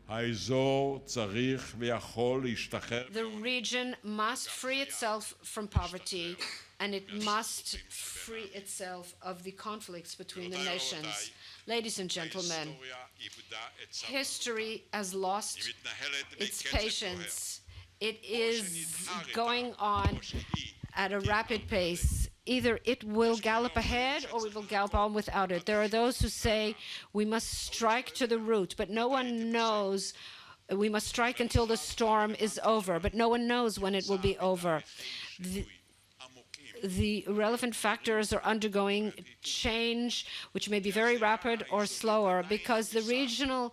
האזור צריך ויכול להשתחרר. The region must free itself from poverty, and it must free itself of the conflicts between the nations. Ladies and gentlemen, history has lost its patience. It is going on at a rapid pace. Either it will gallop ahead or we will gallop on without it. There are those who say we must strike to the root, but no one knows. We must strike until the storm is over, but no one knows when it will be over. The relevant factors are undergoing change, which may be very rapid or slower, because the region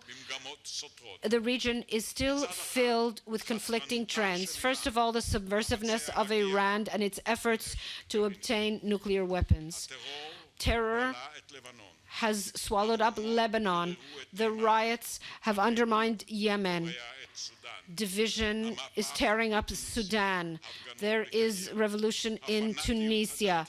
is still filled with conflicting trends. First of all, the subversiveness of Iran and its efforts to obtain nuclear weapons. Terror has swallowed up Lebanon. The riots have undermined Yemen. Division is tearing up Sudan. There is revolution in Tunisia,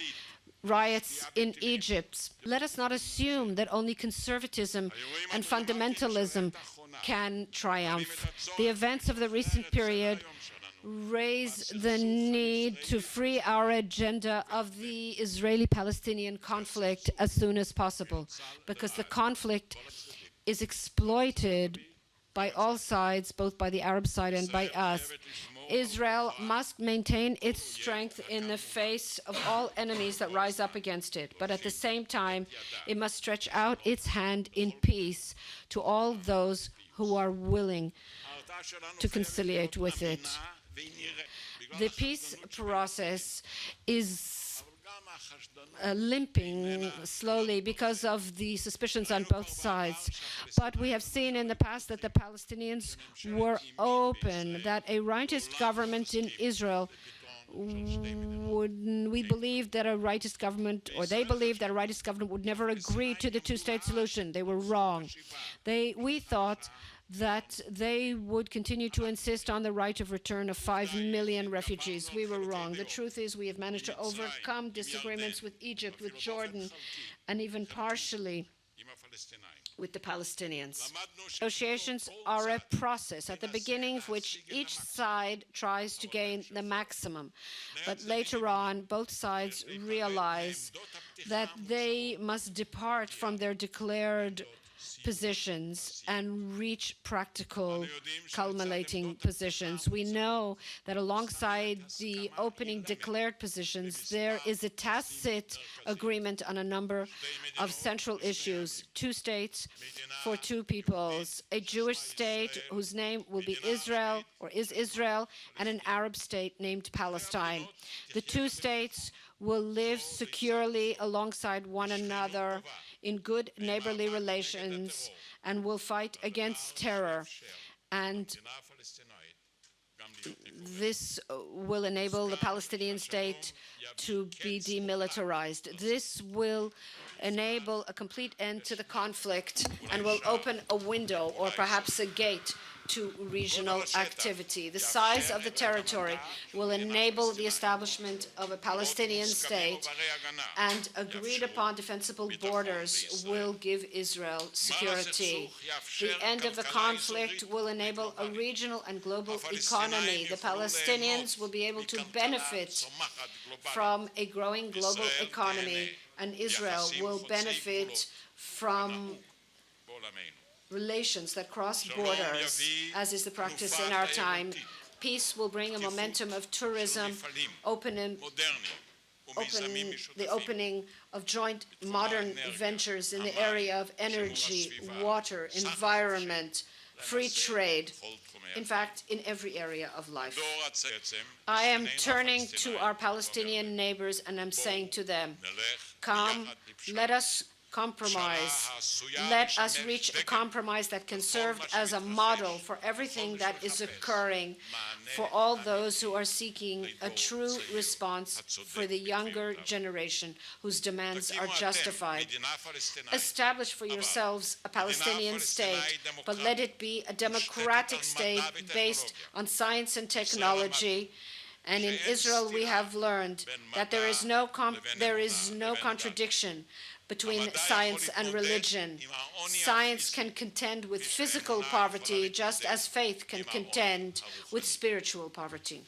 riots in Egypt. Let us not assume that only conservatism and fundamentalism can triumph. The events of the recent period raise the need to free our agenda of the Israeli-Palestinian conflict as soon as possible, because the conflict is exploited by all sides, both by the Arab side and by us. Israel must maintain its strength in the face of all enemies that rise up against it. But at the same time, it must stretch out its hand in peace to all those who are willing to conciliate with it. The peace process is limping slowly because of the suspicions on both sides. But we have seen in the past that the Palestinians were open, that a rightist government in Israel we believe that a rightist government, or they believed that a rightist government would never agree to the two-state solution. They were wrong. We thought that they would continue to insist on the right of return of 5 million refugees. We were wrong. The truth is we have managed to overcome disagreements with Egypt, with Jordan, and even partially with the Palestinians. Negotiations are a process at the beginning of which each side tries to gain the maximum. But later on, both sides realize that they must depart from their declared positions and reach practical culminating positions. We know that alongside the opening declared positions, there is a tacit agreement on a number of central issues: 2 states for 2 peoples, a Jewish state whose name will be Israel or is Israel, and an Arab state named Palestine. The 2 states will live securely alongside one another in good neighborly relations and will fight against terror. And this will enable the Palestinian state to be demilitarized. This will enable a complete end to the conflict and will open a window or perhaps a gate to regional activity. The size of the territory will enable the establishment of a Palestinian state, and agreed upon defensible borders will give Israel security. The end of the conflict will enable a regional and global economy. The Palestinians will be able to benefit from a growing global economy, and Israel will benefit from relations that cross borders, as is the practice in our time. Peace will bring a momentum of tourism, the opening of joint modern ventures in the area of energy, water, environment, free trade, in fact, in every area of life. I am turning to our Palestinian neighbors and I'm saying to them, come, let us compromise. Let us reach a compromise that can serve as a model for everything that is occurring, for all those who are seeking a true response for the younger generation whose demands are justified. Establish for yourselves a Palestinian state, but let it be a democratic state based on science and technology, And in Israel, we have learned that there is no contradiction between science and religion. Science can contend with physical poverty just as faith can contend with spiritual poverty.